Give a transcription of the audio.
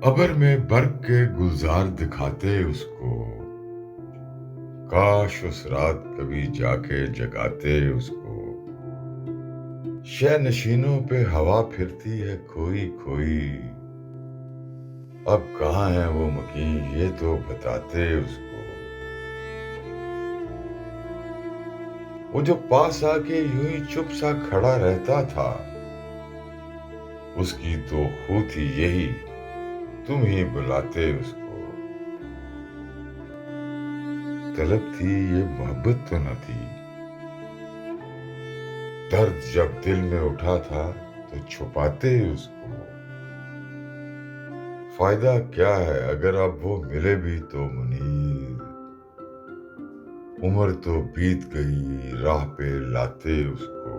कब्र में बर्क के गुलजार दिखाते उसको। काश उस रात कभी जाके जगाते उसको। शह नशीनों पे हवा फिरती है खोई खोई। अब कहाँ है वो मकीन ये तो बताते उसको। वो जो पास आके यूं ही चुप सा खड़ा रहता था। उसकी तो खूह थी यही, तुम ही बुलाते उसको। तलब थी ये मोहब्बत तो न थी। दर्द जब दिल में उठा था तो छुपाते उसको। फायदा क्या है अगर अब वो मिले भी तो मुनीर। उम्र तो बीत गई राह पे लाते उसको।